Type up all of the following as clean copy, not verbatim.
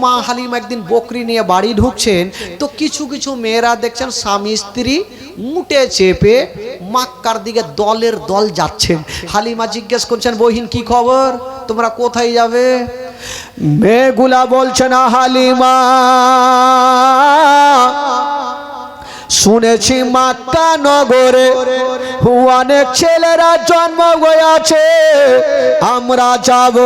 মা হালিমা একদিন বকরি নিয়ে বাড়ি ঢুকছেন, তো কিছু কিছু মেয়েরা দেখছেন স্বামী স্ত্রী উটে চেপে মক্কার দিকে দলের দল যাচ্ছেন। হালিমা জিজ্ঞেস করছেন, বহিন কি খবর, তোমরা কোথায় যাবে? মেয়েগুলা বলছেন, হালিমা শুনেছি মক্কা নগরে অনেক ছেলেরা জন্ম হয়েছে, আমরা যাব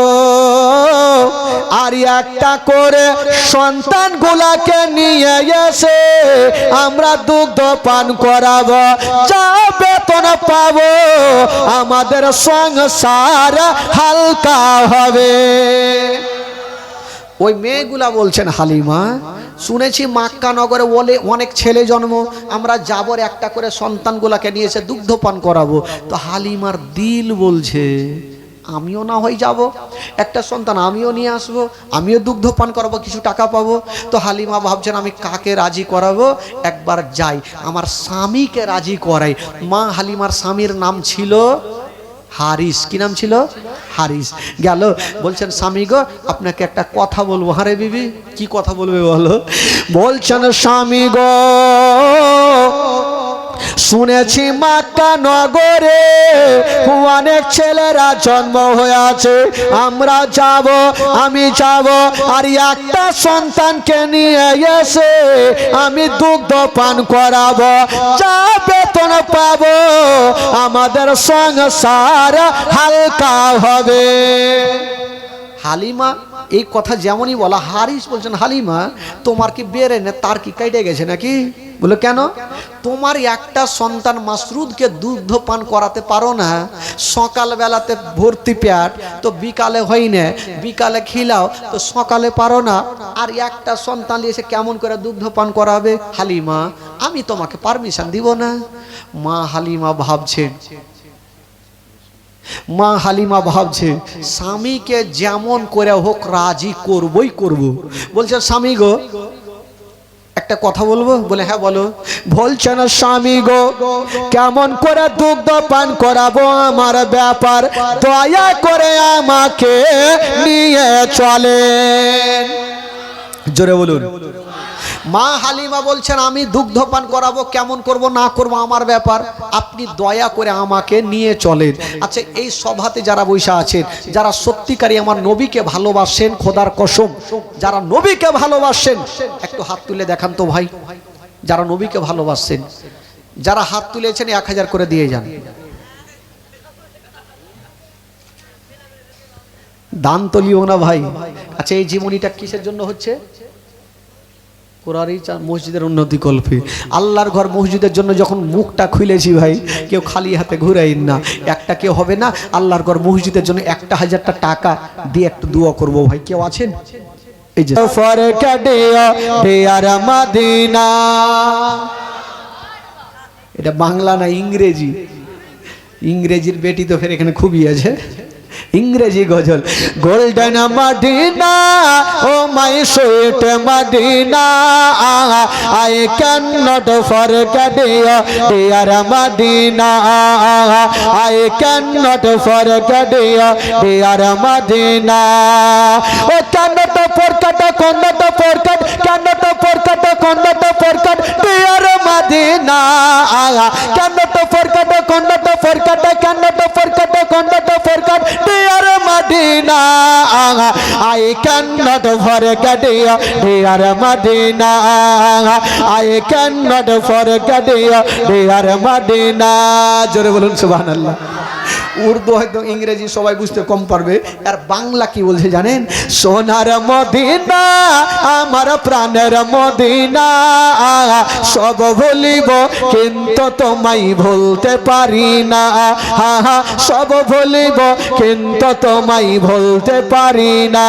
আর একটা করে সন্তান গুলাকে নিয়ে এসে আমরা দুগ্ধ পান করাবো, যা বেতন পাবো আমাদের সংসার হালকা হবে। ওই মেয়েগুলা বলছেন, হালিমা শুনেছি মক্কা নগরে বলে অনেক ছেলে জন্ম, আমরা যাবর একটা করে সন্তানগুলাকে নিয়ে এসে দুগ্ধ পান করাবো। তো হালিমার দিল বলছে, আমিও না হয় যাব, একটা সন্তান আমিও নিয়ে আসবো, আমিও দুগ্ধ পান করাবো, কিছু টাকা পাবো। তো হালিমা ভাবছেন, আমি কাকে রাজি করাবো, একবার যাই আমার স্বামীকে রাজি করাই। মা হালিমার স্বামীর নাম ছিল হারিস। কি নাম ছিল? হারিস। গেল, বলছেন, স্বামী গো আপনাকে একটা কথা বলবো। হারে বিবি, কি কথা বলবে বলো? বলছেন, স্বামী গো শুনেছি মক্কা নগরে অনেক ছেলেরা জন্ম হয়েছে, আমরা যাব, আমি যাব আর একটা সন্তানকে নিয়ে এসে আমি দুগ্ধ পান করাবো, যা বেতন পাবো আমাদের সংসার হালকা হবে। হালিমা এই কথা যেমনই বলা, হারিস বলছেন, হালিমা তোমার কি বেড়ে না তার কি কেটে গেছে নাকি? বলে কেন? তোমার একটা সন্তান মাসরুদকে দুগ্ধ পান করাতে পারো না, সকাল বেলাতে ভর্তি পেট, তো বিকালে হয় না, বিকালে খিলাও তো সকালে পারো না, আর একটা সন্তান এসে কেমন করে দুগ্ধ পান করাবে? হালিমা আমি তোমাকে পারমিশন দিব না। মা হালিমা ভাবছে স্বামীকে যেমন করে হোক রাজি করবই করব। বলছে, স্বামী গো একটা কথা বলবো? বলে হ্যাঁ বলো। বলছেন, স্বামী গো কেমন করে দুগ্ধ পান করাবো আমার ব্যাপার, দয়া করে আমাকে নিয়ে চলেন। জোরে বলুন। মা হালিমা বলছেন, আমি দুগ্ধ পান করাবো, কেমন করব না করব আমার ব্যাপার, আপনি দয়া করে আমাকে নিয়ে চলেন। আচ্ছা, এই সভাতে যারা বৈশা আছেন, যারা সত্যিকারই আমার নবীকে ভালোবাসেন, খোদার কসম যারা নবীকে ভালোবাসেন একটু হাত তুলে দেখান তো ভাই। যারা নবীকে ভালোবাসেন, যারা হাত তুলেছেন 1000 করে দিয়ে যান। দান তলিও না ভাই। আচ্ছা, এই জীবনীটা কিসের জন্য হচ্ছে? মসজিদের উন্নতি কল্পে। আল্লাহর ঘর মসজিদের জন্য যখন মুখটা খুলেছি ভাই, কেউ খালি হাতে ঘুরাইন না, একটা কেউ হবে না। আল্লাহর ঘর মসজিদের জন্য 1000টা টাকা দিয়ে একটু দোয়া করবো ভাই। কেউ আছেন? এই যে মদিনা, এটা বাংলা না ইংরেজি। ইংরেজির বেটি তো ফের এখানে খুবই আছে। ইংরেজি গজল। Golden Medina O my sweet Medina, I can not forget you dear Medina, I can not forget you dear Medina. O can not forget, can not forget, can not forget, can not forget dear Medina, can not forget, can not forget, can not forget, can not forget dear Medina, I cannot forget you, dear Medina, I cannot forget you, dear Medina. জোরে বলুন সুবহানাল্লাহ। উর্দু হয়তো ইংরেজি সবাই বুঝতে কম পারবে, আর বাংলা কি বলছে জানেন? সোনার মদিনা আমার প্রাণের মদিনা, সব ভুলিব কিন্তু তোমায় ভুলতে পারি না, সব ভুলিব কিন্তু তোমায় ভুলতে পারি না।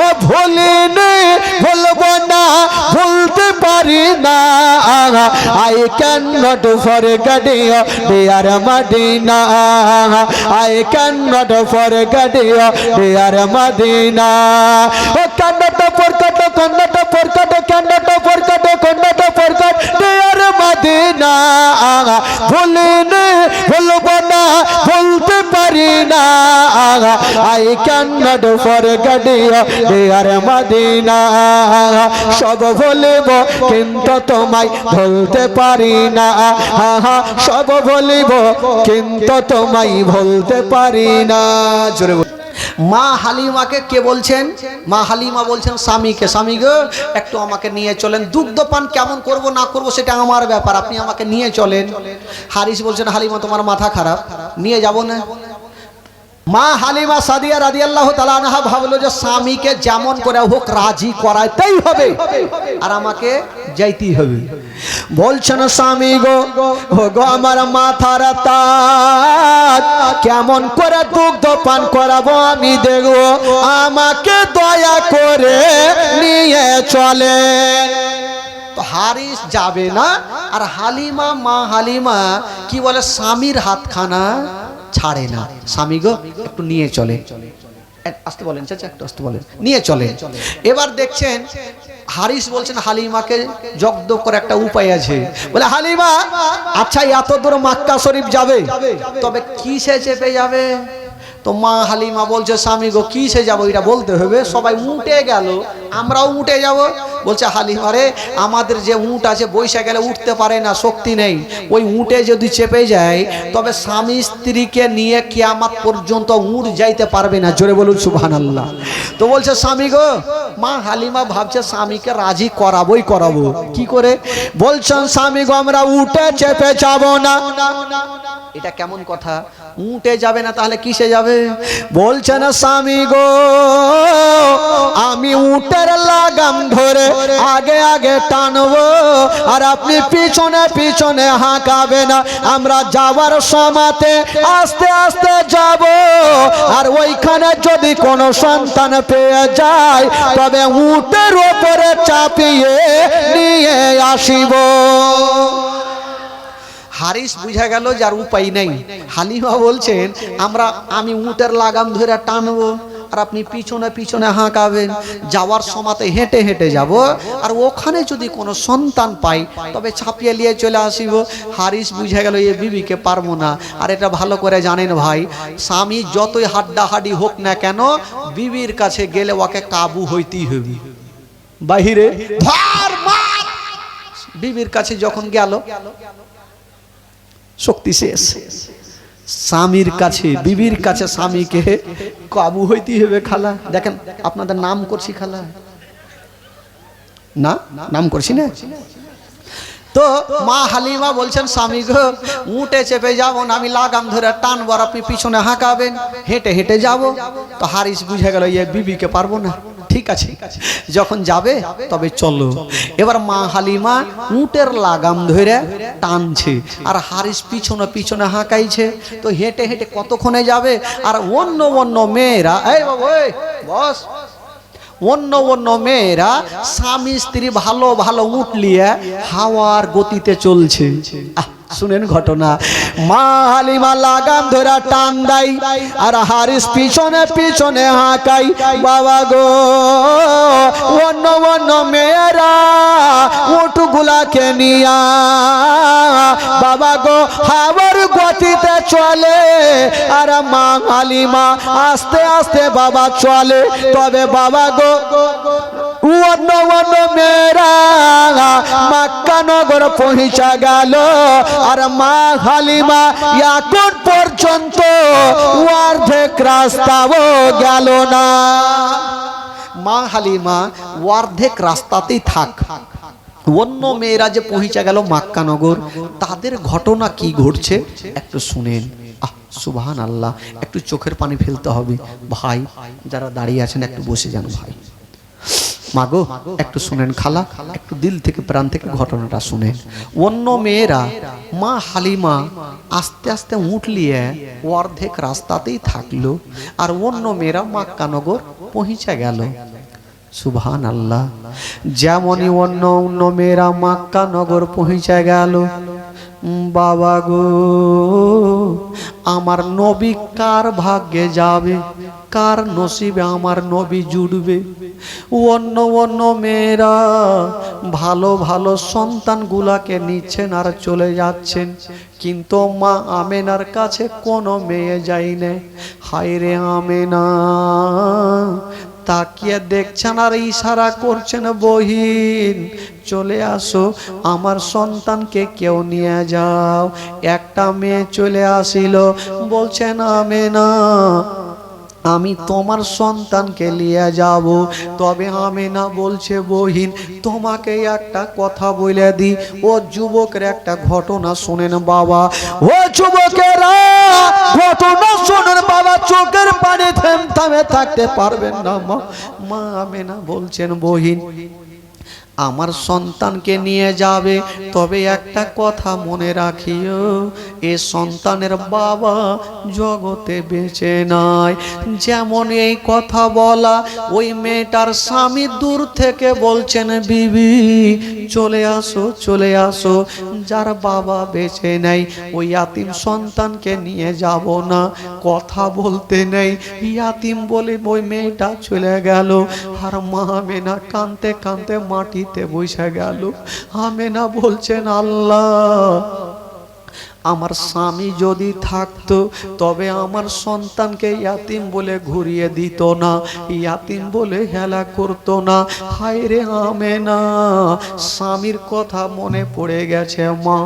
ও ভুলিনি, ভুলবো না, ভুলতে পারি না, I cannot forget you, dear Medina, I cannot forget you, dear Medina. Oh, cannot forget, cannot forget, cannot forget, cannot forget, dear Medina. ভুলিনি, ভুলবো না, ভুলতে পারি না, I cannot forget you dear Madina সব ভুলিব কিন্তু তোমায় ভুলতে পারি না সব ভুলিব কিন্তু তোমায় ভুলতে পারি না জোরে মা হালিমাকে কে বলছেন মা হালিমা বলছেন স্বামীকে স্বামী গো একটু আমাকে নিয়ে চলেন দুগ্ধপান কেমন করব না করব সেটা আমার ব্যাপার আপনি আমাকে নিয়ে চলেন হারিস বলছেন হালিমা তোমার মাথা খারাপ নিয়ে যাব না মা হালিমা সাদিয়া রাদিয়াল্লাহু তাআলা আনহা ভাবলো যে স্বামীকে যেমন করে হোক রাজি করাইতেই হবে আর আমাকে যাইতেই হবে বলছেন স্বামী গো গো আমার মাথার তাজ কেমন করে দুগ্ধ পান করাবো আমি দেখব আমাকে দয়া করে নিয়ে চলে তো হারিস যাবে না আর হালিমা মা হালিমা কি বলে স্বামীর হাতখানা ছাড়ে না স্বামী গো একটু নিয়ে চলে আসতে বলেন চাচা একটু আসতে বলেন নিয়ে চলে এবার দেখছেন হারিস বলছেন হালিমাকে জব্দ করে একটা উপায় আছে বলে হালিমা আচ্ছা এত দূর মক্কা শরীফ যাবে তবে কিসে চেপে যাবে তো মা হালিমা বলছে স্বামী গো কিসে যাবো এটা বলতে হবে সবাই উঠে গেল আমরাও উঠে যাব বলছে হালিমা রে আমাদের যে উট আছে বৈশা গেলে উঠতে পারে না শক্তি নেই ওই উটে যদি চেপে যায় তবে স্বামী স্ত্রীকে নিয়ে কিয়ামত পর্যন্ত উট যাইতে পারবে না জোরে বলুন সুবহানাল্লাহ তো বলছে স্বামী গো মা হালিমা ভাবছে স্বামীকে রাজি করাবোই করাবো কি করে বলছেন স্বামী গো আমরা উটে চেপে যাব না এটা কেমন কথা উটে যাবে না তাহলে কিসে যাবে বলছেন স্বামী গো আমি উটের লাগাম ধরে আগে আগে টানবো আর আপনি পিছনে পিছনে হাঁকাবে না আমরা যাওয়ার সময়তে আস্তে আস্তে যাব আর ওইখানে যদি কোনো সন্তান পেয়ে যায় তবে উটের উপরে চাপিয়ে নিয়ে আসিব হারিস বুঝা গেল যার উপায় নেই হালিমা বলছেন আমি উটের লাগাম ধরে টানবো আর আপনি পিছনে পিছনে হাঁকাবেন যাওয়ার সময়তে হেঁটে হেঁটে যাব আর ওখানে যদি কোনো সন্তান পাই তবে ছাপিয়ে নিয়ে চলে আসিব হারিস বুঝা গেল এ বিবিকে পারবো না আর এটা ভালো করে জানেন ভাই স্বামী যতই হাড্ডাহাড্ডি হোক না কেন বিবির কাছে গেলে ওকে কাবু হইতেই হবে বাহিরে ধর মার বিবির কাছে যখন গেল শক্তি শেষ স্বামীর কাছে বিবির কাছে স্বামীকে কাবু হইতে হবে খালা দেখেন আপনাদের নাম করছি খালা না নাম করছি না তো মা হালিমা বলছেন স্বামী গো উঠে চেপে যাবো না আমি লাগাম ধরে টানবো আর আপনি পিছনে হাঁকাবেন হেঁটে হেঁটে যাব তো হারিস বুঝে গেল এ বিবিকে পারবো না ঠিক আছে যখন যাবে তবে চলো এবার মা হালিমা উটের লাগাম ধরে টানছে আর হারিস পিছনে পিছনে হাঁকাইছে তো হেঁটে হেঁটে কতক্ষণে যাবে আর অন্য অন্য মেয়েরা এই বাবু বস অন্য অন্য মেয়েরা স্বামী স্ত্রী ভালো ভালো উট নিয়ে হাওয়ার গতিতে চলছে শুনেন ঘটনা মা হালিমা লাগাম ধরে টান দেয় আর হারিস পিছনে পিছনে হাঁকাই বাবা গো অন্য অন্য মেয়েরা উটগুলাকে নিয়া বাবা গো হাওয়ার গতিতে চলে আর মা হালিমা আস্তে আস্তে বাবা চলে তবে বাবা গো অন্য অন্য মেয়েরা মক্কা নগর পৌঁছা গেল আর মা হালিমা এখন পর্যন্ত অর্ধেক রাস্তাও গেল না মা হালিমা অর্ধেক রাস্তাতেই থাক অন্য মেয়েরা যে পৌঁছে গেল মক্কা নগর তাদের ঘটনা কি ঘটছে একটু শুনেন সুবহানাল্লাহ একটু চোখের পানি ফেলতে হবে ভাই যারা দাঁড়িয়ে আছেন একটু বসে যান ভাই মাগো একটু শুনেন খালা একটু দিল থেকে প্রাণ থেকে ঘটনাটা শুনেন অন্য মেয়েরা মা হালিমা আস্তে আস্তে উঠ নিয়ে অর্ধেক রাস্তাতেই থাকলো আর অন্য মেয়েরা মক্কা নগর পৌঁছে গেল সুবহানাল্লাহ যেমনই অন্য অন্য মেয়েরা মক্কা নগর পৌঁছে গেল বাবা গো আমার নবী কার ভাগ্যে যাবে, কার নসিবে আমার নবী জুড়বে। অন্য অন্য মেয়েরা ভালো ভালো সন্তানগুলাকে নিচ্ছেন আর চলে যাচ্ছেন, কিন্তু মা আমেনার কাছে কোনো মেয়ে যায় না। হায় রে আমেনা তাকিয়ে দেখছেন আর ইশারা করছেন, বহিন চলে আসো, আমার সন্তানকে কেউ নিয়ে যাও। একটা মেয়ে চলে আসিল, বলছেন আমেনা আমি তোমার সন্তানকে নিয়ে যাব। তবে আমেনা বলছে, বহিন তোমাকে একটা কথা বলে দি। ও যুবকের একটা ঘটনা শুনেন বাবা, ও যুবকেরা ঘটনা শুনেন বাবা, চোখের পানি থেমে থাকতে পারবেন না। মা আমেনা বলছেন, বহিন আমার সন্তানকে নিয়ে যাবে, তবে একটা কথা মনে রাখিও, এ সন্তানের বাবা জগতে বেঁচে নাই। যেমন এই কথা বলা, ওই মেয়েটার স্বামী দূর থেকে বলছেন, বিবি চলে আসো চলে আসো, যার বাবা বেঁচে নাই ওই ইয়াতিম সন্তানকে নিয়ে যাব না। কথা বলতে নেই, ইয়াতিম বলে ওই মেয়েটা চলে গেল। আর মা আমেনা কাঁদতে কাঁদতে মাটিতে বসে গেল। আমেনা বলছেন, আল্লাহ আমার স্বামী যদি থাকতো তবে আমার সন্তানকে ইয়াতিম বলে ঘুরিয়ে দিত না, ইয়াতিম বলে হেলা করতো না। হায় রে আমেনা স্বামীর কথা মনে পড়ে গেছে। মা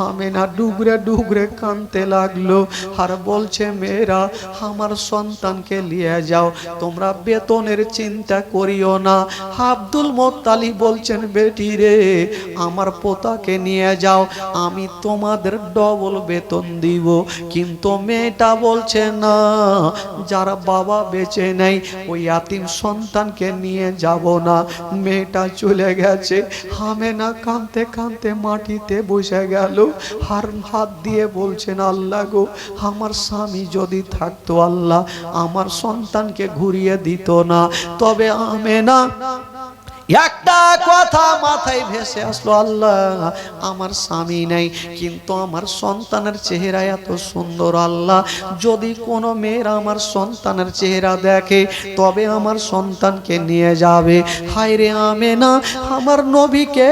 আমেনা ডুগরে ডুগরে কাঁদতে লাগলো আর বলছে, মেয়েরা আমার সন্তানকে নিয়ে যাও, তোমরা বেতনের চিন্তা করিও না। আব্দুল মোত্তালিব বলছেন, বেটি রে আমার পোতাকে নিয়ে যাও, আমি তোমাদের ডবল বেতন দিব। কিন্তু মেয়েটা বলছে, না যারা বাবা বেঁচে নেই ওই ইয়াতিম সন্তানকে নিয়ে যাব না। মেয়েটা চলে গেছে। আমেনা কাঁদতে কাঁদতে মাটিতে বসে গেল আর হাত দিয়ে বলছেন, আল্লাহ গো আমার স্বামী যদি থাকতো আল্লাহ আমার সন্তানকে ঘুরিয়ে দিত না। তবে আমেনা একটা কথা মাথায় ভেসে আসলো, আল্লাহ আমার স্বামী নেই কিন্তু আমার সন্তানের চেহারা এত সুন্দর, আল্লাহ যদি কোনো মেয়েরা আমার সন্তানের চেহারা দেখে তবে আমার সন্তানকে নিয়ে যাবে। হায় রে আমেনা আমার নবীকে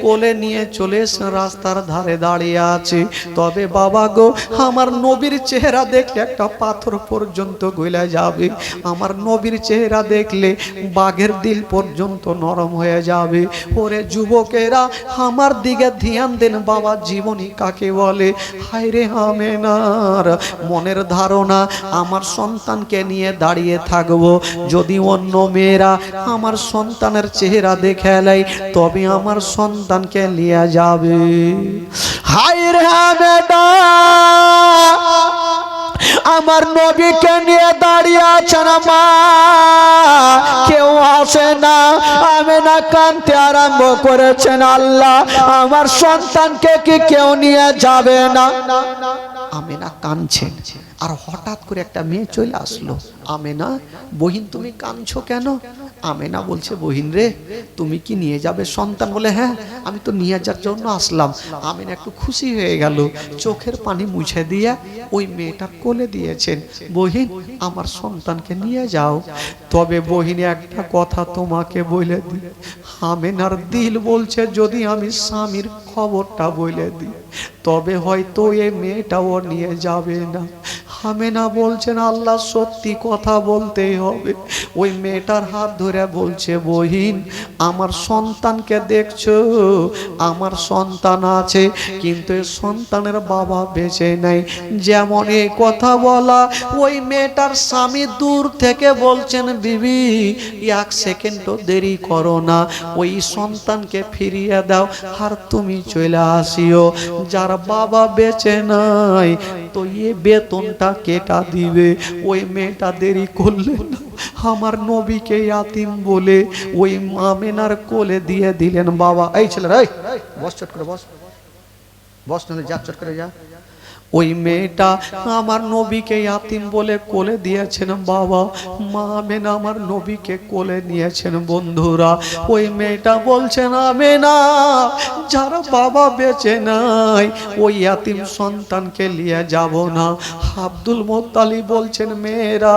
কোলে নিয়ে চলে এসে রাস্তার ধারে দাঁড়িয়ে আছে। তবে বাবা গো আমার নবীর চেহারা দেখলে একটা পাথর পর্যন্ত গলে যাবে, আমার নবীর চেহারা দেখলে বাঘের দিল পর্যন্ত নরম হয়ে যাবে। ওরে যুবকেরা আমার দিকে ধ্যান দেন বাবা, জীবনী কাকে বলে। হায় রে আমেনার মনের ধারণা আমার সন্তানকে নিয়ে দাঁড়িয়ে থাকবো, যদি অন্য মেয়েরা আমার সন্তানের চেহারা দেখে নেয় তবে আমার সন্তানকে নিয়ে যাবে। হায় রে আমেনা আমার নবীকে নিয়ে দাঁড়িয়ে আছেন, মা কেউ আসে না। আমেনা কাঁদতে আরম্ভ করেছেন, আল্লাহ আমার সন্তানকে কি কেউ নিয়ে যাবে না। আমেনা কাঁদছেন আর হঠাৎ করে একটা মেয়ে চলে আসলো। আমেনা বহিন তুমি কাঁদছো কেন? আমেনা বলছে, বহিন রে তুমি কি নিয়ে যাবে সন্তান? বলে হ্যাঁ আমি তো নিয়ে যাওয়ার জন্য আসলাম। আমেনা একটু খুশি হয়ে গেল, চোখের পানি মুছে দিয়ে ওই মেয়েটার কোলে দিয়েছেন, বহিন আমার সন্তানকে নিয়ে যাও। তবে বহিনী একটা কথা তোমাকে বলে দিই, আমেনার দিল বলছে যদি আমি স্বামীর খবরটা বলে দিই তবে হয়তো এই মেয়েটাও নিয়ে যাবে না। আমেনা বলছেন, আল্লাহ সত্যি কথা বলতেই হবে। ওই মেয়েটার হাত ধরে বলছে, বহিন আমার সন্তানকে দেখছো, আমার সন্তান আছে কিন্তু এই সন্তানের বাবা বেঁচে নাই। যেমন এই কথা বলা ওই মেয়েটার স্বামী দূর থেকে বলছেন, বিবি এক সেকেন্ডও দেরি করো না, ওই সন্তানকে ফিরিয়ে দাও আর তুমি চলে আসিও। যার বাবা বেঁচে নাই তো এ বেতনটা কেটা দিবে। ওই মেয়েটা দেরি করলে না, আমার নবীকে ইয়াতিম বলে ওই আমেনার কোলে দিয়ে দিলেন। বাবা এই ছেলে রে বস, চট করে বস, বস নাহলে যা চট করে যা। ওই মেয়েটা আমার নবীকে ইয়াতিম বলে কোলে দিয়েছেন বাবা। মা আমেনা আমার নবীকে কোলে নিয়েছেন। বন্ধুরা, ওই মেয়েটা বলছেন আমেনা, যারা বাবা বেঁচে নাই ওই ইয়াতিম সন্তানকে নিয়ে যাব না। আব্দুল মুত্তালিব বলছেন মেয়েরা,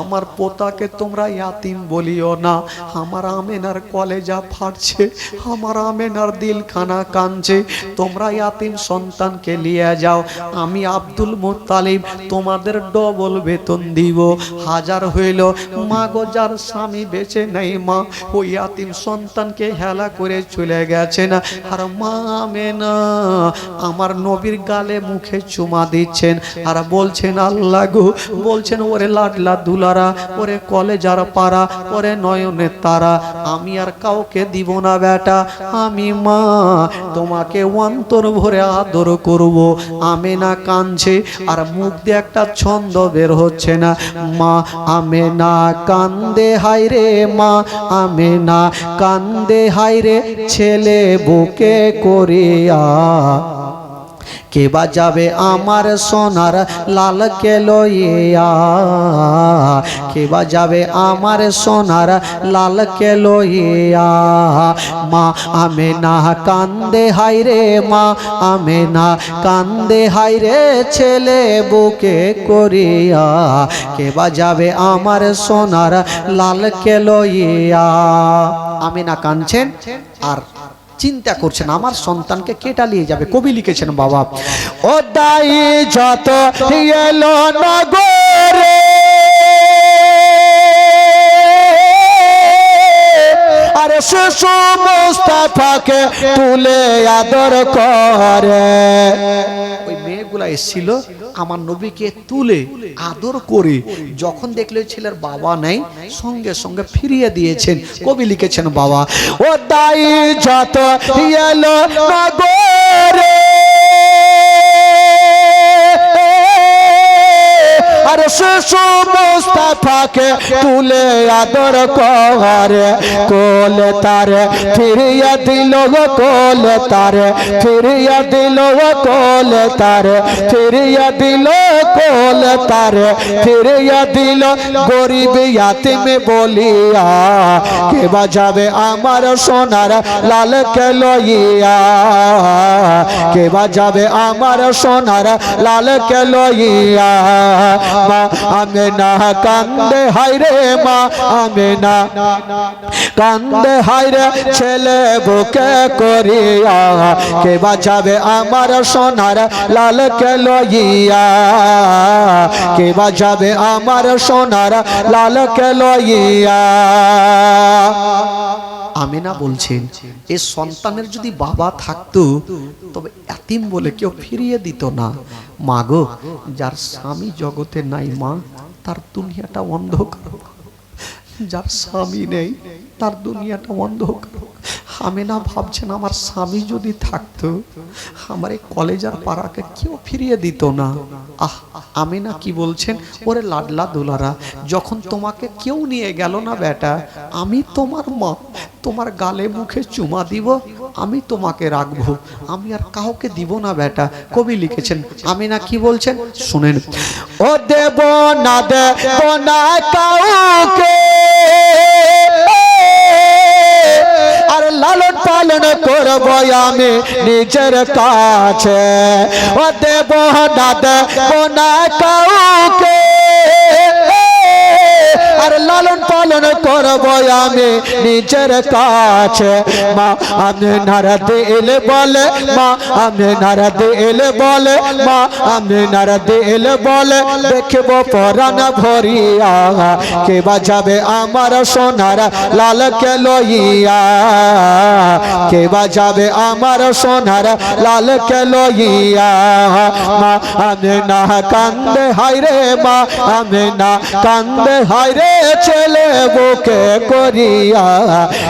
আমার পোতাকে তোমরা ইয়াতিম বলিও না। আমার আমেনার কলেজা ফাটছে, আমার আমেনার দিলখানা কাঁদছে, তোমরা ইয়াতিম সন্তানকে নিয়ে যাও। আমি আব্দুল মুত্তালিব তোমাদের ডবল বেতন দিব। হাজার হইল মা গো, যার স্বামী বেঁচে নেই মা ওই ইয়াতিম সন্তানকে হেলা করে চলে গেছেন। আর মা আমেনা আমার নবীর গালে মুখে চুমা দিচ্ছেন আর বলছেন আল্লাহ গো, বলছেন ওরে লাডলা দুলারা, ওরে কলেজার পাড়া, ওরে নয়নের তারা, আমি আর কাউকে দিব না বেটা। আমি মা তোমাকে অন্তর ভরে আদর করব। আমেনা কাঁদছে আর মুখ দিয়ে একটা ছন্দ বের হচ্ছে না। মা আমেনা কান্দে হায়রে, মা আমেনা কান্দে হায়রে, ছেলে বুকে করিয়া। কে বাজাবে আমার সোনার লালকে লইয়া, কে বাজাবে আমার সোনার লালকে লইয়া। মা আমেনা কান্দে হায়রে, মা আমেনা কান্দে হায়রে, ছেলে বুকে করিয়া। কে বাজাবে আমার সোনার লালকে লইয়া। আমেনা কাঁদছেন আর চিন্তা করছেন আমার সন্তানকে কেটা নিয়ে যাবে। কবি লিখেছেন বাবা, ও দাই যত এলো নগরে, আরে শিশু মুস্তাফাকে তুলে আদর করে। ওই মেয়েগুলা এসেছিল আমার নবীকে তুলে আদর করে, যখন দেখলে ছেলের বাবা নেই সঙ্গে সঙ্গে ফিরিয়ে দিয়েছেন। কবি লিখেছেন বাবা, ও দাই যত এলো নগরে, আর শিশু মুস্তাফাকে তুলে আদর করে। কোলে তারে ফিরিয়ে দিল গো, কোলে তারে ফিরিয়ে দিল গো, কোলে তারে ফিরিয়ে দিল, কোলে তারে ফিরিয়ে দিল। গরিব ইয়াতিম বলিয়া, কে বাজাবে আমার সোনার লালকে লইয়া, কে বাজাবে আমার সোনার লালকে লইয়া। মা আমেনা কান্দে হায়রে, মা আমেনা কান্দে হায়রে, ছেলে বুকে করিয়া। কে বাঁচাবে আমার সোনার লালকে লইয়া, কে বাঁচাবে আমার সোনার লালকে লইয়া। আমেনা বলছেন এই সন্তানের যদি বাবা থাকতো তবে এতিম বলে কেউ ফিরিয়ে দিত না। মা গো, যার স্বামী জগতে নাই মা, তার দুনিয়াটা অন্ধকার। যার স্বামী নেই তার দুনিয়াটা অন্ধকার। আমেনা ভাবছেন আমার স্বামী যদি থাকতো আমার এই কলেজার পাড়াকে কেউ ফিরিয়ে দিত না। আমেনা কি বলছেন, ওরে লাডলা দুলারা, যখন তোমাকে কেউ নিয়ে গেল না বেটা, আমি তোমার মা, তোমার গালে মুখে চুমা দিব, আমি তোমাকে রাখবো, আমি আর কাউকে দিব না বেটা। কবি লিখেছেন আমেনা কি বলছেন শুনেন, ও দেব না দেব না কাউকে, আর লালন পালন করব আমি নিজের কাছে। ও দেব না দেব না কাউকে, আর লালন পালন করব আমি নিজের কাছে। মা আমেনার দিল বলে, মা আমেনার দিল বলে, মা আমেনার দিল বলে, দেখব পরাণ ভরিয়া। কে বাজাবে আমার সোনার লালকে লইয়া, কে বাজাবে আমার সোনার লালকে লইয়া। মা আমেনা কান্দে হায়রে, মা আমেনা কান্দে হায়রে, ছেলে বুকে করিয়া।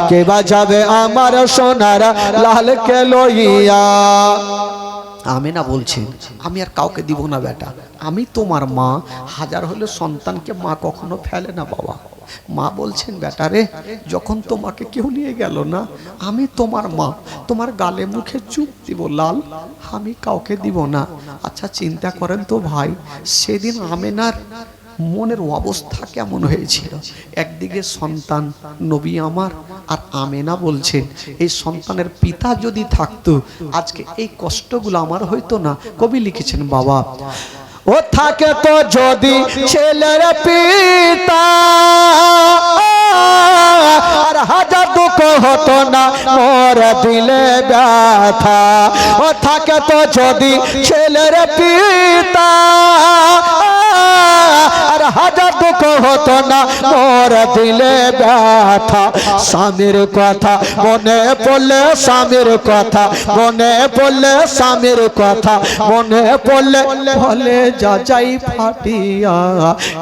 কে বাজাবে আমার সোনার লালকে লইয়া। আমেনা বলছেন আমি আর কাউকে দিব না বেটা, আমি তোমার মা, হাজার হলে সন্তানকে মা কখনো ফেলে না বাবা। মা বলছেন বেটা রে, যখন তোমাকে কেউ নিয়ে গেল না, আমি তোমার মা, তোমার গালে মুখে চুপ দিব লাল, আমি কাউকে দিব না। আচ্ছা চিন্তা করেন তো ভাই, সেদিন আমেনার মনের অবস্থা কেমন হয়েছিল। একদিকে সন্তান নবী আমার, আর আমেনা বলছেন এই সন্তানের পিতা যদি থাকতো আজকে এই কষ্টগুলো আমার হইতো না। কবি লিখেছেন বাবা, ও থাকে তো যদি ছেলের পিতা, আর হাজার দুঃখ হতো না মোর দিলে ব্যথা। ও থাকে তো যদি ছেলের পিতা, আর হাজার দুঃখ হতো না মোর দিলে ব্যথা। স্বামীর কথা মনে পড়লে, স্বামীর কথা মনে পড়লে, স্বামীর কথা মনে পড়লে বলে যা যাই ফাটিয়া,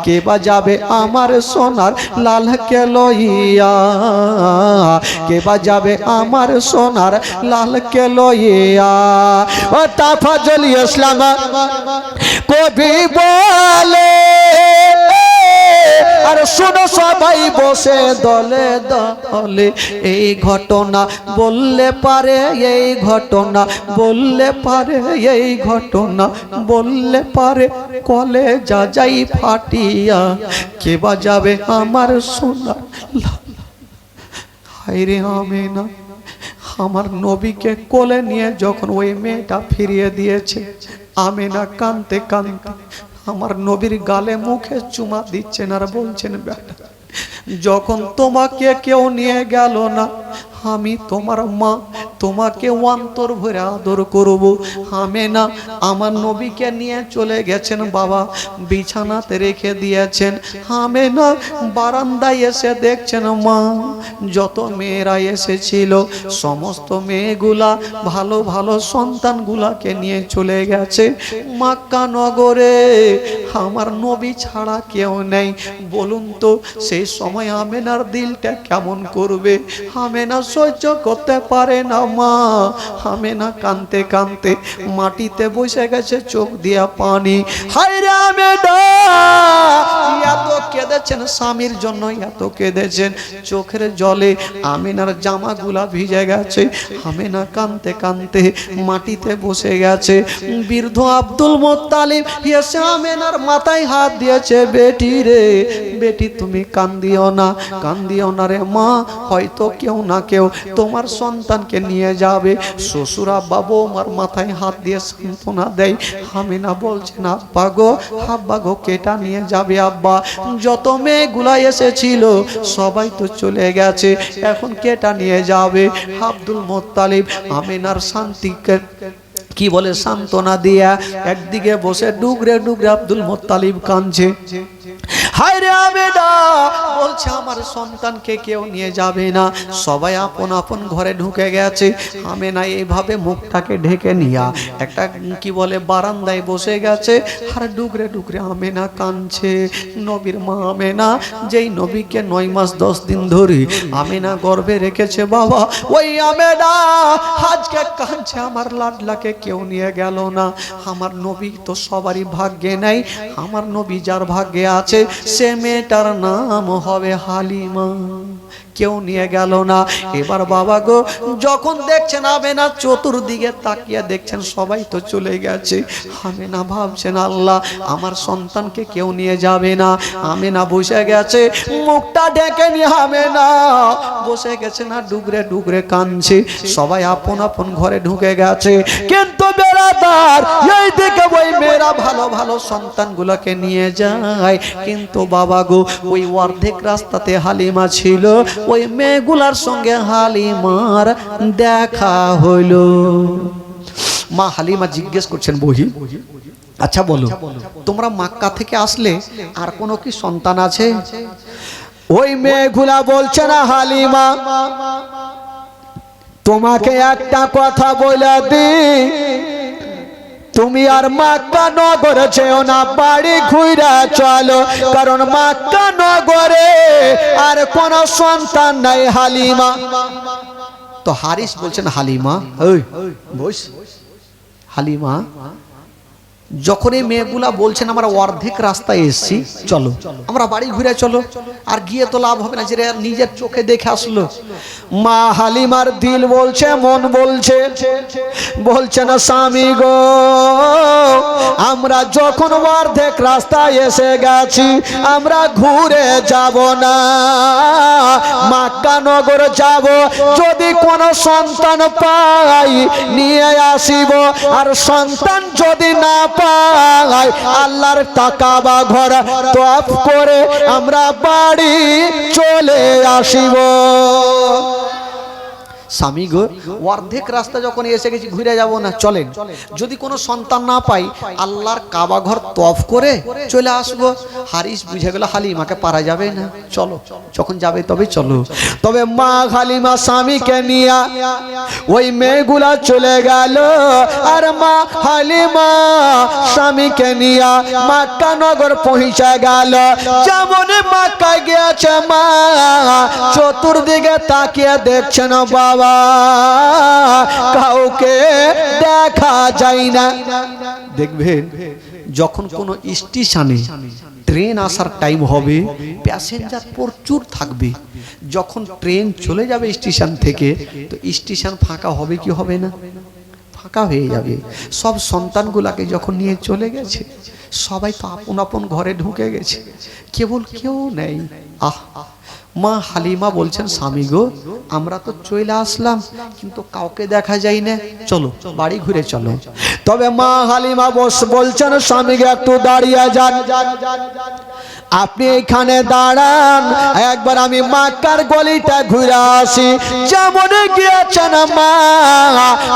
কে বাজাবে আমার সোনার লালকে লইয়া, কে বাজাবে আমার সোনার লালকে লইয়া। ও তাফাজুল ইসলাম কবি বলে, আর শুনো সবাই বসে দলে দলে, এই ঘটনা বললে পারে, এই ঘটনা বললে পারে, এই ঘটনা বললে পারে কলে যা যাই ফাটিয়া, কে বাজাবে আমার সোনা। হায়রে আমেনা, আমার নবীকে কোলে নিয়ে যখন ওই মেয়েটা ফিরিয়ে দিয়েছে, আমেনা কাঁদতে কাঁদতে আমার নবীর গালে মুখে চুমা দিচ্ছেন আর বলছেন বেটা, যখন তোমাকে কেউ নিয়ে গেল না, আমি তোমার মা, তোমাকে অন্তর ভরে আদর করব। আমেনা আমার নবীকে নিয়ে চলে গেছেন বাবা, বিছানাতে রেখে দিয়েছেন। আমেনা বারান্দায় এসে দেখছেন মা, যত মেয়েরা এসেছিল সমস্ত মেয়েগুলা ভালো ভালো সন্তানগুলাকে নিয়ে চলে গেছে মক্কা নগরে। আমার নবী ছাড়া কেউ নেই। বলুন তো সেই সময় আমেনার দিলটা কেমন করবে? আমেনা সহ্য করতে পারে না মা। আমেনা কাঁদতে কাঁদতে মাটিতে বসে গেছে, চোখ দিয়া পানি। হায়রে আমেনা, এত কেঁদেছেন স্বামীর জন্য, এত কেঁদেছেন, চোখের জলে আমেনার জামাগুলা ভিজে গেছে। আমেনা কাঁদতে কাঁদতে মাটিতে বসে গেছে। বৃদ্ধ আব্দুল মুত্তালিব এসে আমেনার মাথায় হাত দিয়েছে, বেটি রে, বেটি তুমি কান্দিও না, কান্দিও না রে মা, হয়তো কেউ না কেউ তোমার সন্তানকে নিয়ে যাবে। শ্বশুর আব্বা বৌমার মাথায় হাত দিয়ে সান্ত্বনা দেয়। আমেনা বলছেন আব্বা গো, আব্বা গো, কেটা নিয়ে যাবে আব্বা? যত মেয়েগুলা এসেছিল সবাই তো চলে গেছে, এখন কেটা নিয়ে যাবে? আব্দুল মুত্তালিব আমেনার শান্তিকে কি বলে সান্ত্বনা দিয়া একদিকে বসে ডুগরে ডুগরে আব্দুল মুত্তালিব কাঁদছে। হায়রে আমেনা বলছে আমার সন্তানকে কেউ নিয়ে যাবে না, সবাই আপন আপন ঘরে ঢুকে গেছে। আমেনা এইভাবে মুখটাকে ঢেকে নিয়া একটা কি বলে বারান্দায় বসে গেছে, আর ডুগরে ডুগরে আমেনা কাঁদছে। নবীর মা আমেনা, যেই নবীকে 9 মাস 10 দিন ধরে আমেনা গর্ভে রেখেছে বাবা, ওই আমেনা আজকে কাঁদছে, আমার লাডলাকে কেউ নিয়ে গেল না। আমার নবী তো সবারই ভাগ্যে নাই, আমার নবী যার ভাগ্যে আছে সে মেয়েটার নাম হবে হালিমা। কেউ নিয়ে গেল না। এবার বাবা গো যখন দেখছেন আমেনা চতুর্দিকে তাকিয়ে দেখছেন সবাই তো চলে গেছে, আমেনা ভাবছেন আল্লাহ আমার সন্তানকে কেউ নিয়ে যাবে না। আমেনা বসে গেছে, মুখটা ঢেকে নিয়ে আমেনা বসে গেছে না, ডুগরে ডুগরে কাঁদছে। সবাই আপন আপন ঘরে ঢুকে গেছে, কিন্তু বেরাদার এই দিকে ওই মেয়েরা ভালো ভালো সন্তানগুলোকে নিয়ে যায়। কিন্তু বাবা গো ওই অর্ধেক রাস্তাতে হালিমা ছিল, ওই মেয়েগুলার সঙ্গে হালিমার দেখা হইল। মা হালিমা জিজ্ঞেস করছেন বহি, আচ্ছা বলো তোমরা মক্কা থেকে আসলে আর কোনো কি সন্তান আছে? ওই মেয়েগুলা বলছে না হালিমা তোমাকে একটা কথা বলে দি, তুমি আর মক্কা নগরে যেও না, বাড়ি ঘুরে চলো, কারণ মক্কা নগরে আর কোন সন্তান নাই হালিমা। তো হারিস বলছেন হালিমা, ওই বস, হালিমা যখন এই মেয়েগুলা বলছেন আমরা অর্ধেক রাস্তায় এসেছি, চলো আমরা বাড়ি ঘুরে চলো, আর গিয়ে তো লাভ হবে না, যে নিজের চোখে দেখে আসলো। মা হালিমার দিল বলছে, মন বলছে, বলছে না স্বামী গো, আমরা যখন অর্ধেক রাস্তায় এসে গেছি আমরা ঘুরে যাব না, মক্কা নগর যাব, যদি কোনো সন্তান পাই নিয়ে আসিব, আর সন্তান যদি না পাই আল্লাহর কাবা ঘর তওয়াফ করে আমরা বাড়ি চলে আসিব। স্বামী গো, অর্ধেক রাস্তা যখন এসে গেছি ঘুরে যাব না, চলেন, যদি কোনো সন্তান না পাই আল্লাহর কাবা ঘর তওয়াফ করে চলে আসবো। হারিস বুঝে গেল হালিমাকে পারা যাবে না, চলো, যখন যাবে তবে চলো। তবে মা হালিমা স্বামীকে নিয়ে ওই মেয়েগুলা চলে গেল, আর মা হালিমা স্বামীকে নিয়ে মক্কা নগর পৌঁছে গেল। যেমন মক্কা গিয়েছে মা, চতুর্দিকে তাকিয়ে দেখছেন বাবা কাউকে দেখা যায় না। দেখবেন যখন কোন স্টেশনে ট্রেন আসার টাইম হবে প্যাসেঞ্জার প্রচুর থাকবে, যখন ট্রেন চলে যাবে স্টেশন থেকে তো স্টেশন ফাঁকা হবে কি হবে না? ফাঁকা হয়ে যাবে। সব সন্তানগুলাকে যখন নিয়ে চলে গেছে সবাই তো আপন আপন ঘরে ঢুকে গেছে, কেবল কেউ নেই। মা হালিমা বলছেন স্বামী গো, আমরা তো চলে আসলাম কিন্তু কাউকে দেখা যায় না, চলো বাড়ি ঘুরে চলো। তবে মা হালিমা বলছেন স্বামীকে একটু দাঁড়িয়ে যান, আপনি এখানে দাঁড়ান, একবার আমি মক্কার গলিটা ঘুরে আসি। যেমন গিয়েছেন মা,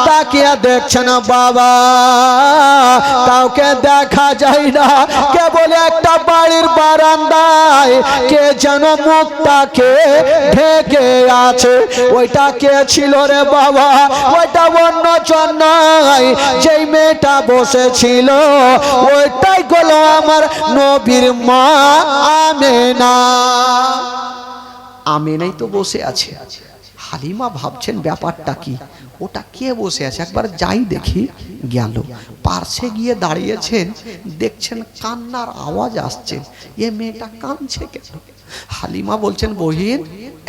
তাকিয়ে দেখছেন বাবা কাউকে দেখা যায় না, কেবল একটা বাড়ির বারান্দায় কে যেন মুখটাকে ঢেকে আছে। ওইটা কে ছিল রে বাবা? ওইটা অন্য জন নয়, যেই মেয়েটা বসেছিল ওইটাই হলো আমার নবীর মা আমেনা। আমেনাই তো বসে আছে। হালিমা ভাবছেন ব্যাপারটা কি, ওটা কে বসে আছে, একবার যাই দেখি। গেল, পার্শ্বে গিয়ে দাঁড়িয়েছেন, দেখছেন কান্নার আওয়াজ আসছে। এ মেয়েটা কাঁদছে কেন? হালিমা বলছেন বহিন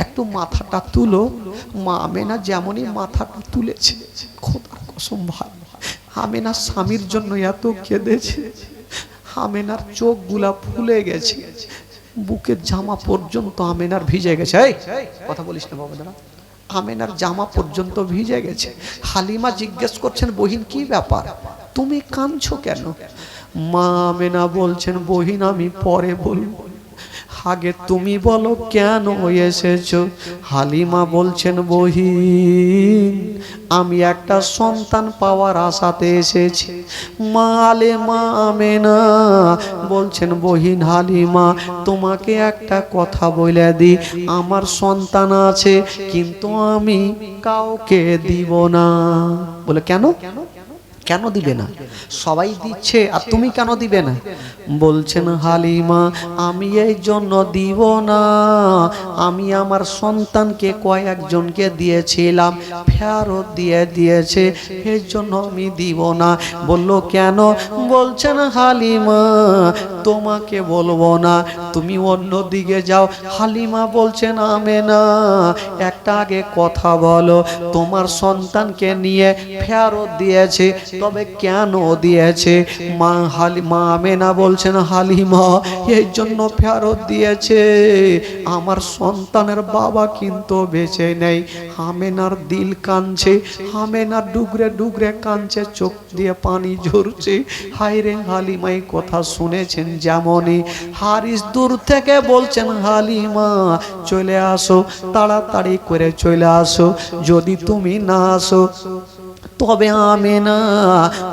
একটু মাথাটা তুলো। মা আমেনা যেমনই মাথাটা তুলেছে, খোদার কসম ভাই আমেনা স্বামীর জন্য এত কেঁদেছে, আমেনার চোখগুলা ফুলে গেছে, বুকের জামা পর্যন্ত আমেনার ভিজে গেছে। এই কথা বলিস না বাবা, দাঁড়া। আমেনার জামা পর্যন্ত ভিজে গেছে। হালিমা জিজ্ঞেস করছেন বহিন কি ব্যাপার, তুমি কাঁদছো কেন? মা আমেনা বলছেন বহিন আমি পরে বলবো, আগে তুমি বলো কেন এসেছো। হালিমা বলছেন বহিন আমি একটা সন্তান পাওয়ার আশাতে এসেছি। মা আমেনা বলছেন বহিন হালিমা তোমাকে একটা কথা বলে দিই, আমার সন্তান আছে কিন্তু আমি কাউকে দিব না। বলে কেন? কেন দিবে না? সবাই দিচ্ছে আর তুমি কেন দিবে না? বলছেন হালিমা আমি এই জন্য দিব না, আমি আমার সন্তানকে কয়েকজনকে দিয়েছিলাম, ফেরত দিয়েছে, এই জন্য আমি দিব না। বলল কেন? বলছেন হালিমা তোমাকে বলবো না, তুমি অন্য দিকে যাও। হালিমা বলছেন আমেনা একটা আগে কথা বলো, তোমার সন্তানকে নিয়ে ফেরত দিয়েছে, তবে কেন দিয়েছে? মা আমেনা বলছেন হালিমা এই জন্য ফেরত দিয়েছে, আমার সন্তানের বাবা কিন্তু বেঁচে নেই। আমেনার দিল কাঁদছে, আমেনা ডুগরে ডুগরে কাঁদছে, চোখ দিয়ে পানি ঝরছে। হায় রে হালিমা এই কথা শুনেছেন যেমনই হারিস দূর থেকে বলছেন হালিমা চলে আসো, তাড়াতাড়ি করে চলে আসো, যদি তুমি না আসো তবে আমেনা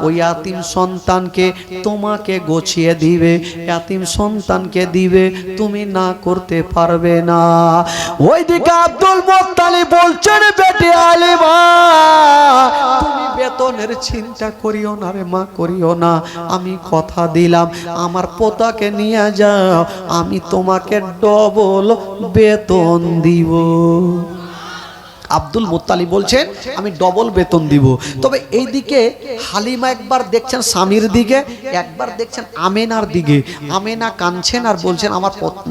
ওই ইয়াতিম সন্তানকে তোমাকে গছিয়ে দিবে, ইয়াতিম সন্তানকে দিবে, তুমি না করতে পারবে না। ওইদিকে আব্দুল মুত্তালিব বলছেন বেটি হালিমা তুমি বেতনের চিন্তা করিও না রে মা, করিও না, আমি কথা দিলাম আমার পোতাকে নিয়ে যাও, আমি তোমাকে ডবল বেতন দিব। আব্দুল মুত্তালিব বলছেন আমি ডবল বেতন দিব। তবে এইদিকে হালিমা একবার দেখছেন স্বামীর দিকে, একবার দেখছেন আমেনার দিকে। আমেনা কাঁদছেন আর বলছেন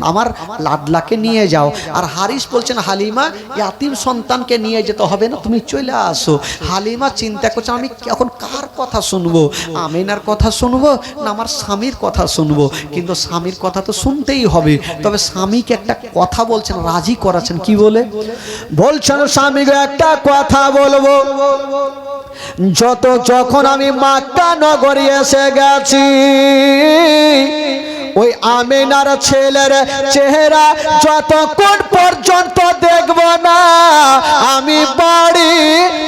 আমার লাডলাকে নিয়ে যাও। আর হারিস বলছেন হালিমা ইয়াতিম সন্তানকে নিয়ে যেতে হবে না, তুমি চলে আসো। হালিমা চিন্তা করছেন আমি এখন কার কথা শুনবো, আমেনার কথা শুনবো না আমার স্বামীর কথা শুনবো। কিন্তু স্বামীর কথা তো শুনতেই হবে। তবে স্বামীকে একটা কথা বলছেন, রাজি করাচ্ছেন। কি বলে বলছেন? স্বামীকে একটা কথা বলবো, যখন আমি মক্কা নগরী এসে গেছি, ওই আমিনার ছেলের চেহারা যতক্ষণ পর্যন্ত দেখব না আমি বাড়ি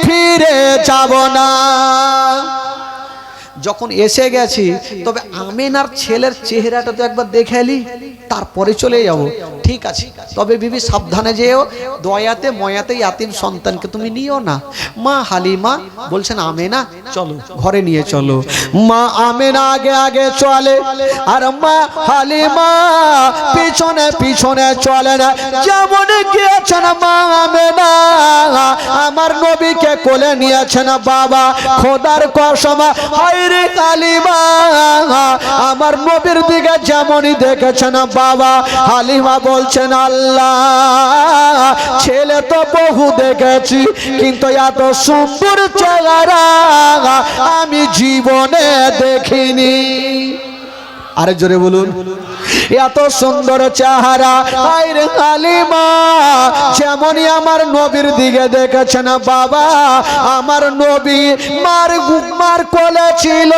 ফিরে যাব না। যখন এসে গেছি তবে আমিনার ছেলের চেহারাটা তো একবার দেখেলি, তারপরে চলে যাব। ঠিক আছে, তবে বিবি সাবধানে যেও, দয়াতে ময়াতে ইয়াতিম সন্তানকে তুমি নিও না। মা হালিমা বলছেন আমেনা চলো ঘরে নিয়ে চলো। মা আমেনা আগে আগে চলে আর মা হালিমা পিছনে পিছনে চলে না। যেমন গিয়েছেন মা আমেনা আমার নবীকে কোলে নিয়েছেন বাবা খোদার কসম, হায়রে হালিমা আমার নবীর দিকে যেমনই দেখেছেন বাবা। হালিমা বলছেন আল্লাহ ছেলে তো বহু দেখেছি কিন্তু এত সুন্দর চেহারা আমি জীবনে দেখিনি। আরে জোরে বলুন, এত সুন্দর চেহারা আইরে হালিমা যেমনই আমার নবীর দিকে দেখেছেন বাবা। আমার নবী মার কোলে ছিল,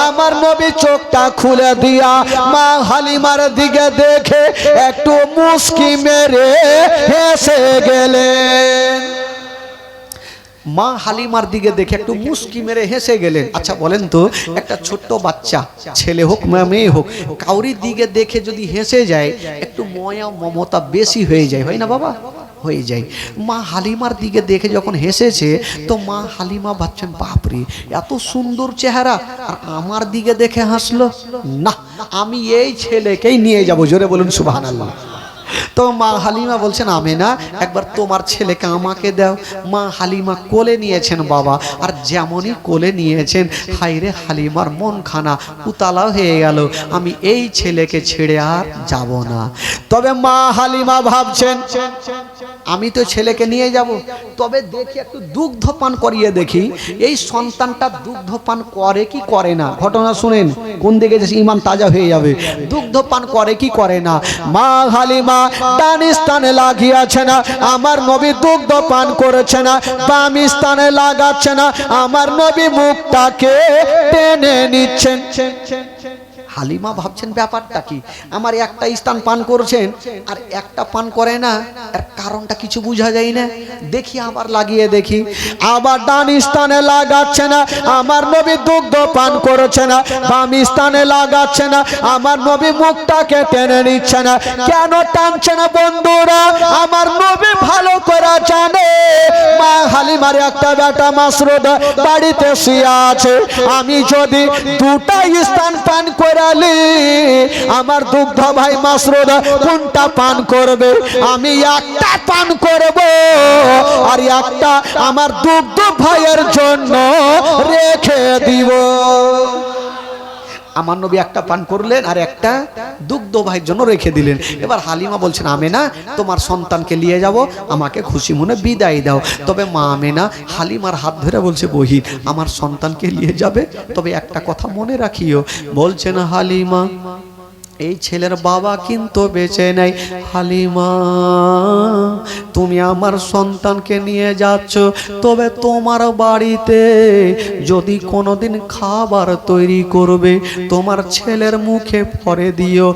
আমার নবী চোখটা খুলে দিয়া মা হালিমার দিকে দেখে একটু মুস্কি মেরে হেসে গেলেন। মা হালিমার দিকে দেখে একটু মুস্কি মেরে হেসে গেলেন। আচ্ছা বলেন তো, একটা ছোট্ট বাচ্চা ছেলে হোক মেয়ে হোক কাউরির দিকে দেখে যদি হেসে যায় একটু ময়া মমতা বেশি হয়ে যায়, হয় না বাবা? হয়ে যায়। মা হালিমার দিকে দেখে যখন হেসেছে তো মা হালিমা ভাবছেন বাপরে এত সুন্দর চেহারা আর আমার দিকে দেখে হাসলো, না আমি এই ছেলেকেই নিয়ে যাব। জোরে বলুন সুবহানাল্লাহ। তো মা হালিমা বলছেন আমেনা একবার তোমার ছেলেকে আমাকে দাও। মা হালিমা কোলে নিয়েছেন বাবা, আর যেমনই কোলে নিয়েছেন হায়রে হালিমার মন খানা উতালা হয়ে গেল, আমি এই ছেলেকে ছেড়ে আর যাব না। তবে মা হালিমা ভাবছেন আমি তো ছেলেকে নিয়ে যাব, তবে দেখি একটু দুগ্ধ পান করিয়ে দেখি এই সন্তানটা দুগ্ধ পান করে কি করে না। ঘটনা শুনেন, কোন দিকে যে ইমান তাজা হয়ে যাবে। দুগ্ধ পান করে কি করে না। মা হালিমা ডান স্থানে লাগিয়েছে না, আমার নবী দুগ্ধ পান করেছে না। বাম স্থানে লাগাচ্ছে না, আমার নবী মুখটাকে টেনে নিচ্ছেন। হালিমা ভাবছেন ব্যাপারটা কি, আমার একটা স্থান পান করছেন আর একটা পান করে না, এর কারণটা কিছু বোঝা যায় না। দেখি আবার লাগিয়ে দেখি, আবার ডান স্থানে লাগাচ্ছে না, আমার নবী দুগ্ধ পান করেছে না। বাম স্থানে লাগাচ্ছে না, আমার নবী মুখটাকে টেনে নিচ্ছে না। কেন টানছে না বন্ধুরা? আমার নবী ভালো করে জানে মা হালিমার একটা বেটা মাসরুদ বাড়িতে শুয়ে আছে, আমি যদি দুটা স্থান পান করে আমার দুগ্ধ ভাই মাসরুদ কোনটা পান করবে? আমি একটা পান করব আর একটা আমার দুগ্ধ ভাইয়ের জন্য রেখে দিব। আমার নবী একটা পান করলেন আর একটা দুগ্ধ ভাইয়ের জন্য রেখে দিলেন। এবার হালিমা বলছেন আমেনা তোমার সন্তানকে নিয়ে যাব, আমাকে খুশি মনে বিদায় দাও। তবে মা আমেনা হালিমার হাত ধরে বলছে বহিন আমার সন্তানকে নিয়ে যাবে, তবে একটা কথা মনে রাখিও। বলছেন হালিমা এই ছেলের বাবা কিন্তু বেঁচে নাই। হালিমা তুমি আমার সন্তানকে নিয়ে যাচ্ছ, তবে তোমার বাড়িতে যদি কোনোদিন খাবার তৈরি করবে তোমার ছেলের মুখে পরে দিও,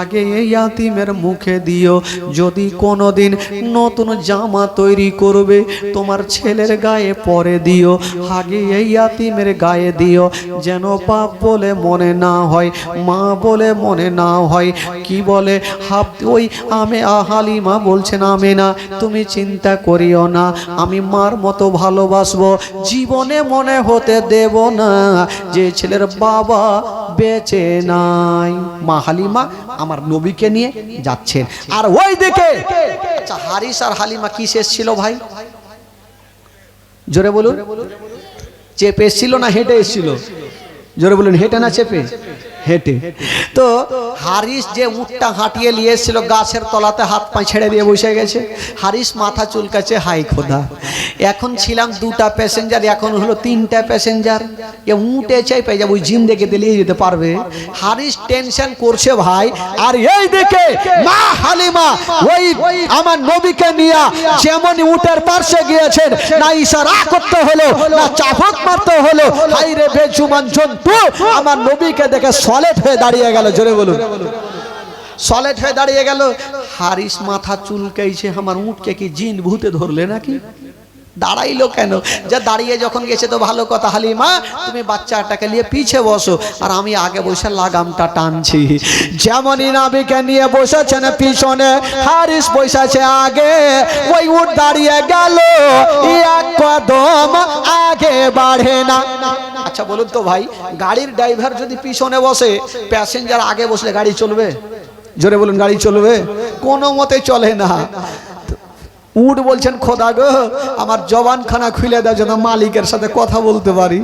আগে এই ইয়াতিমের মুখে দিও। যদি কোনোদিন নতুন জামা তৈরি করবে তোমার ছেলের গায়ে পরে দিও, আগে এই ইয়াতিমের গায়ে দিও, যেন বাপ বলে মনে না হয়, মা বলে মনে না হয়। কি বলে ওই হালিমা বলছেন আমেনা তুমি চিন্তা করিও না, আমি মার মতো ভালোবাসবো, জীবনে মনে হতে দেব না যে ছেলের বাবা বেঁচে নাই। মা হালিমা আমার নবীকে নিয়ে যাচ্ছেন। আর ওই দিকে আচ্ছা হারিস আর হালিমা কি শেষ ছিল ভাই? জোরে বলুন। চেপে এসেছিল না হেঁটে এসেছিল? জোরে বলুন, হেঁটে না চেপে? হেঁটে। তো হারিস যে উটটা হাঁটিয়ে নিয়ে এসেছিল গাছের তলাতে হাত পা ছেড়ে দিয়ে বসে গেছে। হারিস মাথা চুলকাচ্ছে, হাই খোদা, এখন ছিলাম দুটা প্যাসেঞ্জার, এখন হলো তিনটা প্যাসেঞ্জার, এ উঠে চাই পেয়ে যাবো, ওই জিম দেখে দিলিয়ে যেতে পারবে। হারিস টেনশন করছে ভাই। আর এই দিকে মা হালিমা ওই আমার নবীকে নিয়ে যেমন উটের পাশে গিয়েছেন, না ইশারা করতে হলো না চাবুক মারতে হলো, হাই রে বেজুবান জন্তু আমার নবীকে দেখে সলেট হয়ে দাঁড়িয়ে গেল। জোরে বলুন, সলেট হয়ে দাঁড়িয়ে গেল। হারিস মাথা চুলকাইছে, আমার উটকে কি জিন ভূতে ধরলে নাকি? দাঁড়াইলো কেন? যা দাঁড়িয়ে যখন গেছে তো ভালো কথা, হালিমা তুমি বাচ্চাটাকে নিয়ে পিছে বসো আর আমি আগে বসে লাগামটা টানছি। যেমনই নবীকে নিয়ে বসেছেন পিছনে, হারিস বসেছে আগে, ওই উট দাঁড়িয়ে গেল, এক কদম আগে বাড়ে না। আচ্ছা বলুন তো ভাই, গাড়ির ড্রাইভার যদি পিছনে বসে, প্যাসেঞ্জার আগে বসলে গাড়ি চলবে? জোরে বলুন, গাড়ি চলবে? কোনো মতে চলে না। উট বলছেন, খোদা গো আমার জবানখানা খুলে দাও যেন মালিকের সাথে কথা বলতে পারি।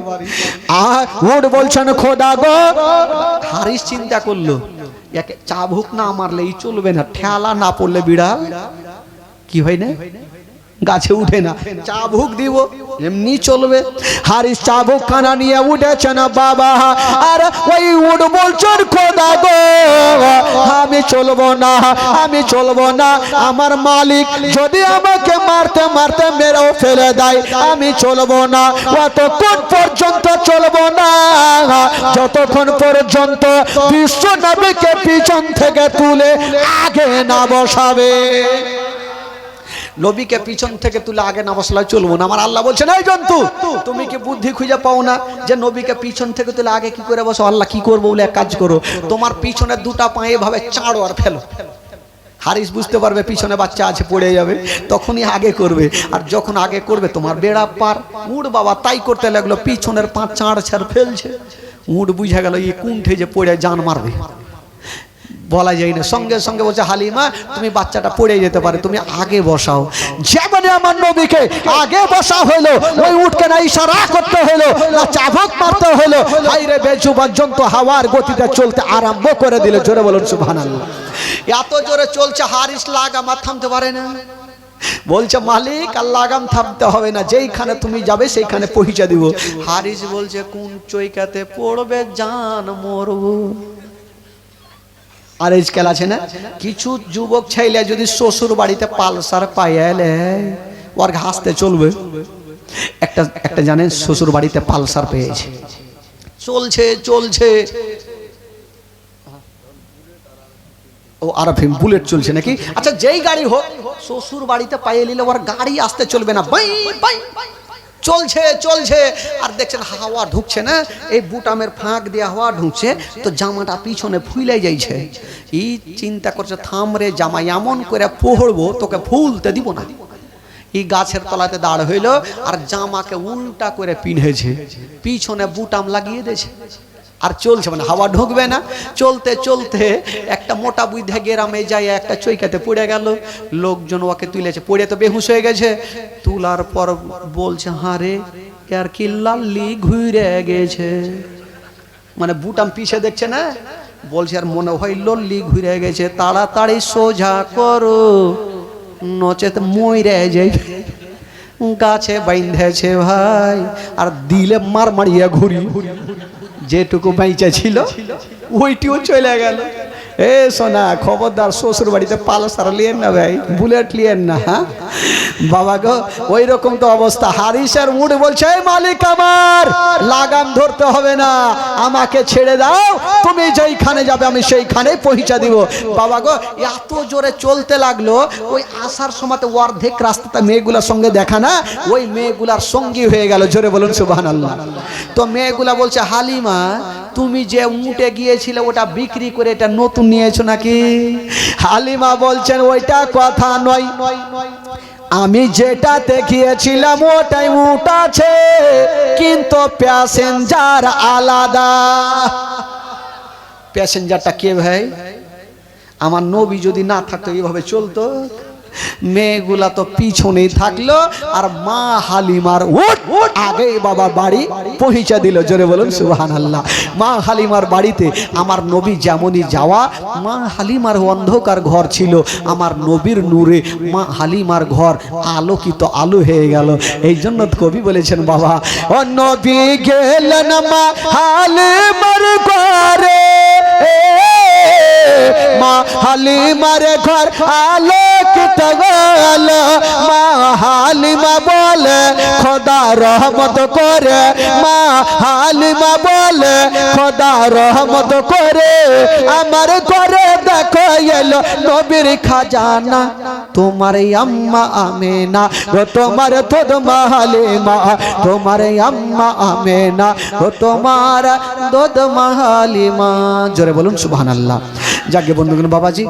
আর উট বলছেন, খোদা গো। হারিস চিন্তা করলো, একে চাবুক না মারলে চলবে না, ঠেলা না পড়লে বিড়াল কি হয় না, গাছে উঠে না, চাবুক দিব এমনি চলবে। হারিস চাবুক খানা নিয়ে উঠেছেন বাবা, আর ওই উট বলছেন, খোদা গো আমি চলবো না, আমি চলবো না, আমার মালিক যদি আমাকে মারতে মারতে মেরেও ফেলে দেয় আমি চলবো না, অতক্ষণ পর্যন্ত চলবো না যতক্ষণ পর্যন্ত বিশ্ব নবীকে পিছন থেকে তুলে আগে না বসাবে। নবীকে পিছন থেকে তুলে আগে না বসলে চলবো না। আমার আল্লাহ বলছেন, এই জন্তু তুমি কি বুদ্ধি খুঁজে পাও না যে নবীকে পিছন থেকে তুলে আগে কি করে বসো? আল্লাহ কি করবো বলে এক কাজ করো, তোমার পিছনে দুটা পা এভাবে চাড়ো আর ফেলো। হারিস বুঝতে পারবে পিছনে বাচ্চা আছে পড়ে যাবে, তখনই আগে করবে। আর যখন আগে করবে তোমার বেড়া পার। উঠ বাবা তাই করতে লাগলো, পিছনের পা চাড় ছাড় ফেলছে। উঠ বুঝে গেল এই কুণ্ঠে যে পড়ে জান মারবে, বলা যায় না। সঙ্গে সঙ্গে বলছে, হালিমা তুমি বাচ্চাটা পড়ে যেতে পারে, তুমি আগে বসাও। যেমন আমার নবীকে আগে বসা হলো, ওই উটকে না ইশারা করতে হলো না চাবুক মারতে হলো, হাইরে বেজুবান জন্তু হাওয়ার গতিতে চলতে আরম্ভ করে দিল। জোরে বলুন সুবহানাল্লাহ। এত জোরে চলছে, হারিস লাগাম আর থামতে পারে না। বলছে, মালিক আর লাগাম থামতে হবে না, যেইখানে তুমি যাবে সেইখানে পৌঁছে দিব। হারিস বলছে, কোন চৈকাতে পড়বে জান মরবো। আর এই খেলা আছে না, কিছু যুবক ছেলে যদি শ্বশুর বাড়িতে পালসার পাইলে ওর হাসতে চলবে। একটা জানেন শ্বশুর বাড়িতে পালসার পেয়েছে, চলছে চলছে, ও আর বুলেট চলছে নাকি? আচ্ছা যেই গাড়ি হোক, শ্বশুর বাড়িতে পাইয়ে নিলে ওর গাড়ি আসতে চলবে না, বাই বাই চলছে চলছে। আর দেখছেন হাওয়া ঢুকছে না, এই বুটামের ফাঁক দিয়ে হাওয়া ঢুকছে, তো জামাটা পিছনে ফুলে যাইছে। এই চিন্তা করছে, থাম রে জামাই, এমন করে পড়বো তোকে ফুলতে দিব না। এই গাছের তলাতে দাঁড় হইল আর জামাকে উল্টা করে পিনেছে, পিছনে বুটাম লাগিয়ে দিয়েছে। আর চলছে, মানে হাওয়া ঢুকবে না। চলতে চলতে একটা মোটা বুদ্ধে গ্রামে যায়, একটা চৈকাতে পড়ে গেল। লোকজন ওকে তুলেছে, পড়ে তো বেহুশ হয়ে গেছে। তুলার পর বলছে, হারে আর কি লাল্লি ঘুরে গেছে, মানে বুটাম পিছে দেখছে না, বলছে আর মনে হয় লল্লি ঘুরে গেছে, তাড়াতাড়ি সোজা করো নচেত মইরে যাইবে। গাছে বাইন্ধেছে ভাই, আর দিলে মার মারিয়া ঘুরি, যেটুকু বাইচা ছিল ওইটিও চলে গেল। এ সোনা খবরদার, শ্বশুর বাড়িতে পালসার লিয়েন না ভাই, বুলেট লিয়েন না। হ্যাঁ বাবা গো, ওই রকম তো অবস্থা। হারিসের উট বলছে, মালিক আমার লাগাম ধরতে হবে না, আমাকে ছেড়ে দাও, তুমি যেইখানে যাবে আমি সেইখানেই পৌঁছা দিব। বাবা গো এত জোরে চলতে লাগলো, ওই আসার সময় অর্ধেক রাস্তাটা মেয়েগুলার সঙ্গে দেখা না, ওই মেয়েগুলার সঙ্গী হয়ে গেল। জোরে বলুন সুবহানাল্লাহ। তো মেয়েগুলা বলছে, হালিমা তুমি যে উটে গিয়েছিলে ওটা বিক্রি করে এটা নতুন নিয়েছো নাকি? হালিমা বলছেন, ওইটা কথা নয়, আমি যেটা দেখিয়েছিলাম ওটাই উট আছে, কিন্তু প্যাসেঞ্জার আলাদা। প্যাসেঞ্জারটা কে ভাই? আমার নবী যদি না থাকতো এইভাবে চলতো? মেয়েগুলা তো পিছনেই থাকলো আর মা হালিমার আগে বাবা বাড়ি পৌঁছা দিল। জোরে বলুন সুবহানাল্লাহ। মা হালিমার বাড়িতে আমার নবী যেমনই যাওয়া, মা হালিমার অন্ধকার ঘর ছিল, আমার নবীর নূরে মা হালিমার ঘর আলোকিত আলো হয়ে গেল। এই জন্য কবি বলেছেন বাবা, ও নবী গেলেন মা হালিমার ঘরে, মা হালিমার ঘর আলোকিত গেল। মা হালিমা বলে খোদা রহমত করে, মা হালিমা বলে খোদা রহমত করে, আমার ঘরে দেখো এলো নবীর খাজানা, তোমার আম্মা আমেনা ও তোমার তোদ মা হালিমা, তোমার আম্মা আমেনা ও তোমার দোদ মা হালিমা। জোরে বলুন সুবহানাল্লাহ। যাকে বন্ধুগণ বাবাজি